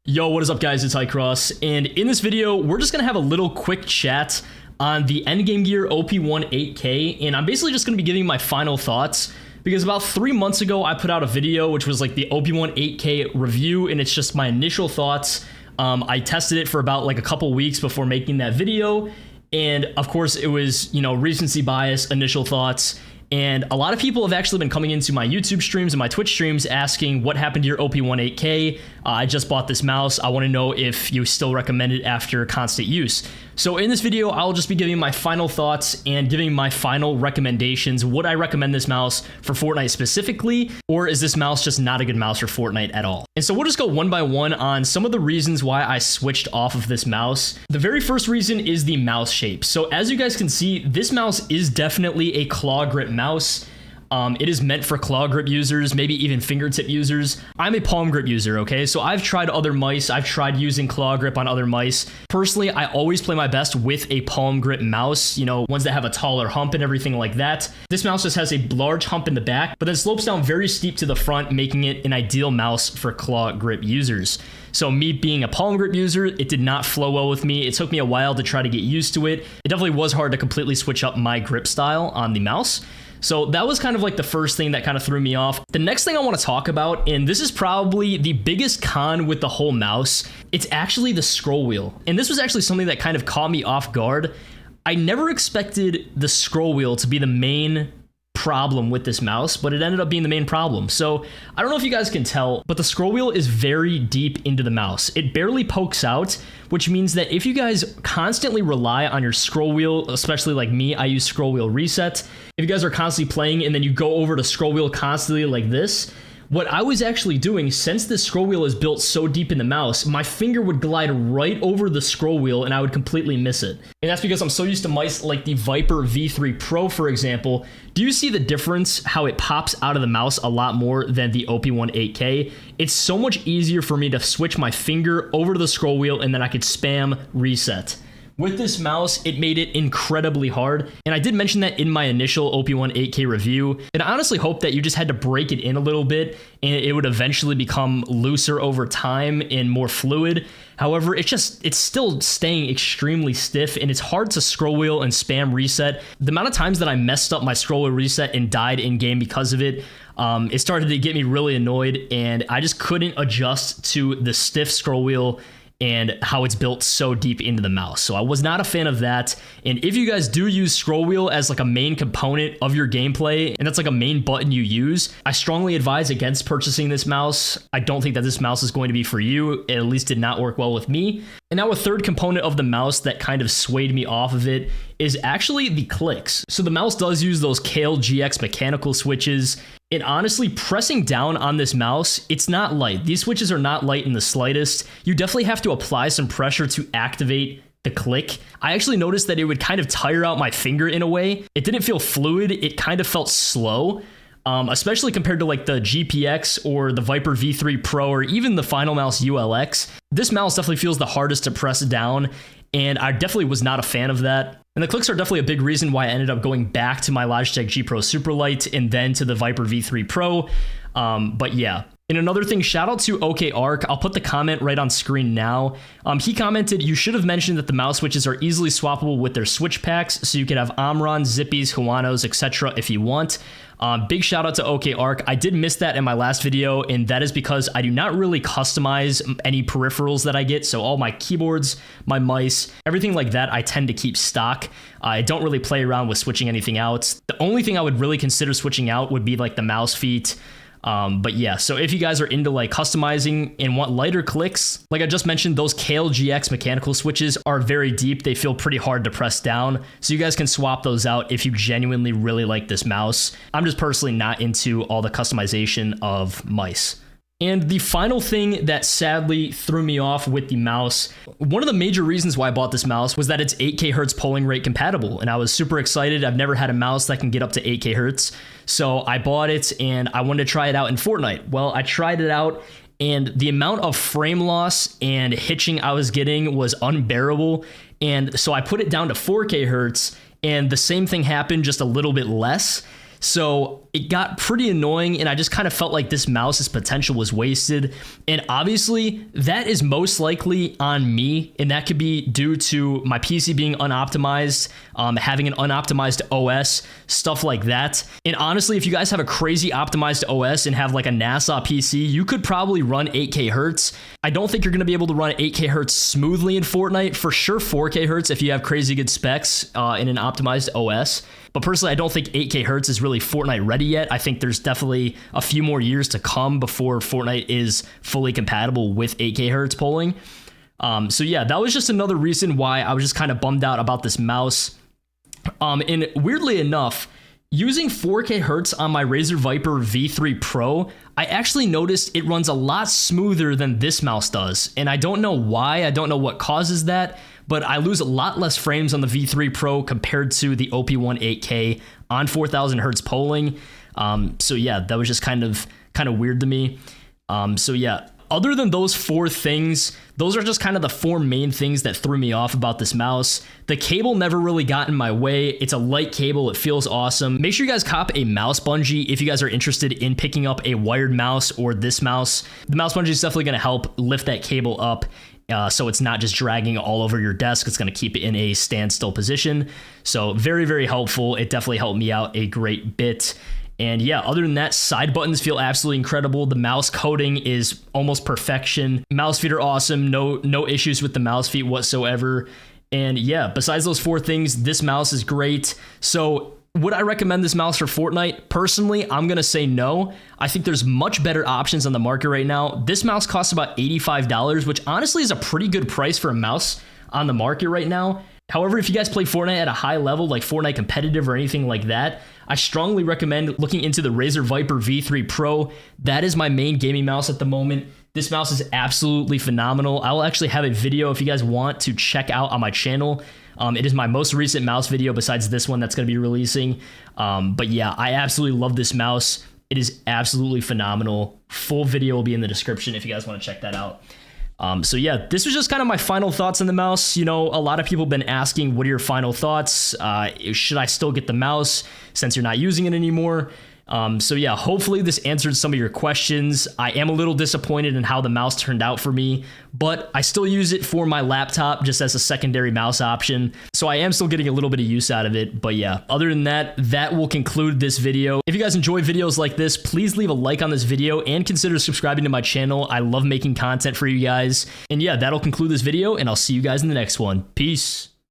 Yo, what is up guys, it's Hyecross, and in this video, we're just gonna have a little quick chat on the EndgameGear OP1 8K, and I'm basically just gonna be giving my final thoughts, because about 3 months ago, I put out a video, which was like the OP1 8K review, and it's just my initial thoughts. I tested it for about like a couple weeks before making that video, and of course, it was, recency bias, initial thoughts. And a lot of people have actually been coming into my YouTube streams and my Twitch streams asking what happened to your OP1 8K. I just bought this mouse. I want to know if you still recommend it after constant use. So in this video, I'll just be giving my final thoughts and giving my final recommendations. Would I recommend this mouse for Fortnite specifically, or is this mouse just not a good mouse for Fortnite at all? And so we'll just go one by one on some of the reasons why I switched off of this mouse. The very first reason is the mouse shape. So as you guys can see, this mouse is definitely a claw grip mouse. It is meant for claw grip users, maybe even fingertip users. I'm a palm grip user, okay? So I've tried other mice. I've tried using claw grip on other mice. Personally, I always play my best with a palm grip mouse, ones that have a taller hump and everything like that. This mouse just has a large hump in the back, but then slopes down very steep to the front, making it an ideal mouse for claw grip users. So me being a palm grip user, it did not flow well with me. It took me a while to try to get used to it. It definitely was hard to completely switch up my grip style on the mouse. So that was kind of like the first thing that kind of threw me off. The next thing I want to talk about, and this is probably the biggest con with the whole mouse, it's actually the scroll wheel. And this was actually something that kind of caught me off guard. I never expected the scroll wheel to be the main problem with this mouse, but it ended up being the main problem. So I don't know if you guys can tell, but the scroll wheel is very deep into the mouse. It barely pokes out, which means that if you guys constantly rely on your scroll wheel, especially like me, I use scroll wheel reset. If you guys are constantly playing and then you go over to scroll wheel constantly like this, what I was actually doing, since the scroll wheel is built so deep in the mouse, my finger would glide right over the scroll wheel and I would completely miss it. And that's because I'm so used to mice like the Viper V3 Pro, for example. Do you see the difference, how it pops out of the mouse a lot more than the OP1 8K? It's so much easier for me to switch my finger over to the scroll wheel and then I could spam reset. With this mouse, it made it incredibly hard, and I did mention that in my initial OP1 8K review, and I honestly hope that you just had to break it in a little bit, and it would eventually become looser over time and more fluid. However, it's still staying extremely stiff, and it's hard to scroll wheel and spam reset. The amount of times that I messed up my scroll wheel reset and died in game because of it, it started to get me really annoyed, and I just couldn't adjust to the stiff scroll wheel and how it's built so deep into the mouse. So I was not a fan of that. And if you guys do use scroll wheel as like a main component of your gameplay, and that's like a main button you use, I strongly advise against purchasing this mouse. I don't think that this mouse is going to be for you. It at least did not work well with me. And now a third component of the mouse that kind of swayed me off of it is actually the clicks. So the mouse does use those Kale GX mechanical switches. And honestly, pressing down on this mouse, it's not light. These switches are not light in the slightest. You definitely have to apply some pressure to activate the click. I actually noticed that it would kind of tire out my finger in a way. It didn't feel fluid. It kind of felt slow. Especially compared to like the GPX or the Viper V3 Pro or even the Final Mouse ULX. This mouse definitely feels the hardest to press down, and I definitely was not a fan of that. And the clicks are definitely a big reason why I ended up going back to my Logitech G Pro Superlight and then to the Viper V3 Pro. But yeah. And another thing, shout out to OKArc. I'll put the comment right on screen now. He commented, you should have mentioned that the mouse switches are easily swappable with their switch packs, so you could have Omron, Zippies, Huanos, etc. if you want. Big shout out to OKArc. I did miss that in my last video, and that is because I do not really customize any peripherals that I get. So all my keyboards, my mice, everything like that, I tend to keep stock. I don't really play around with switching anything out. The only thing I would really consider switching out would be like the mouse feet. But yeah, so if you guys are into like customizing and want lighter clicks, like I just mentioned, those Kale GX mechanical switches are very deep. They feel pretty hard to press down. So you guys can swap those out if you genuinely really like this mouse. I'm just personally not into all the customization of mice. And the final thing that sadly threw me off with the mouse, one of the major reasons why I bought this mouse was that it's 8K hertz polling rate compatible. And I was super excited. I've never had a mouse that can get up to 8K hertz. So I bought it and I wanted to try it out in Fortnite. Well, I tried it out and the amount of frame loss and hitching I was getting was unbearable. And so I put it down to 4K hertz and the same thing happened, just a little bit less. So it got pretty annoying, and I just kind of felt like this mouse's potential was wasted. And obviously, that is most likely on me, and that could be due to my PC being unoptimized, having an unoptimized OS, stuff like that. And honestly, if you guys have a crazy optimized OS and have like a NASA PC, you could probably run 8K hertz. I don't think you're going to be able to run 8K hertz smoothly in Fortnite. For sure 4K hertz if you have crazy good specs in an optimized OS. But personally, I don't think 8K hertz is really Fortnite ready yet. I think there's definitely a few more years to come before Fortnite is fully compatible with 8K hertz polling. So yeah, that was just another reason why I was just kind of bummed out about this mouse. And weirdly enough, using 4K hertz on my Razer Viper V3 Pro, I actually noticed it runs a lot smoother than this mouse does. And I don't know why, I don't know what causes that, but I lose a lot less frames on the V3 Pro compared to the OP1 8K on 4000 hertz polling. So yeah, that was just kind of weird to me. So yeah, other than those four things, those are just kind of the four main things that threw me off about this mouse. The cable never really got in my way. It's a light cable. It feels awesome. Make sure you guys cop a mouse bungee if you guys are interested in picking up a wired mouse or this mouse. The mouse bungee is definitely going to help lift that cable up. So it's not just dragging all over your desk. It's going to keep it in a standstill position. So very, very helpful. It definitely helped me out a great bit. And yeah, other than that, side buttons feel absolutely incredible. The mouse coating is almost perfection. Mouse feet are awesome. No issues with the mouse feet whatsoever. And yeah, besides those four things, this mouse is great. So would I recommend this mouse for Fortnite? Personally, I'm going to say no. I think there's much better options on the market right now. This mouse costs about $85, which honestly is a pretty good price for a mouse on the market right now. However, if you guys play Fortnite at a high level, like Fortnite competitive or anything like that, I strongly recommend looking into the Razer Viper V3 Pro. That is my main gaming mouse at the moment. This mouse is absolutely phenomenal. I will actually have a video if you guys want to check out on my channel. It is my most recent mouse video besides this one that's going to be releasing. But yeah, I absolutely love this mouse. It is absolutely phenomenal. Full video will be in the description if you guys want to check that out. So yeah, this was just kind of my final thoughts on the mouse. You know, a lot of people have been asking, what are your final thoughts? Should I still get the mouse since you're not using it anymore? So yeah, hopefully this answered some of your questions. I am a little disappointed in how the mouse turned out for me, but I still use it for my laptop just as a secondary mouse option. So I am still getting a little bit of use out of it. But yeah, other than that, that will conclude this video. If you guys enjoy videos like this, please leave a like on this video and consider subscribing to my channel. I love making content for you guys. And yeah, that'll conclude this video, and I'll see you guys in the next one. Peace.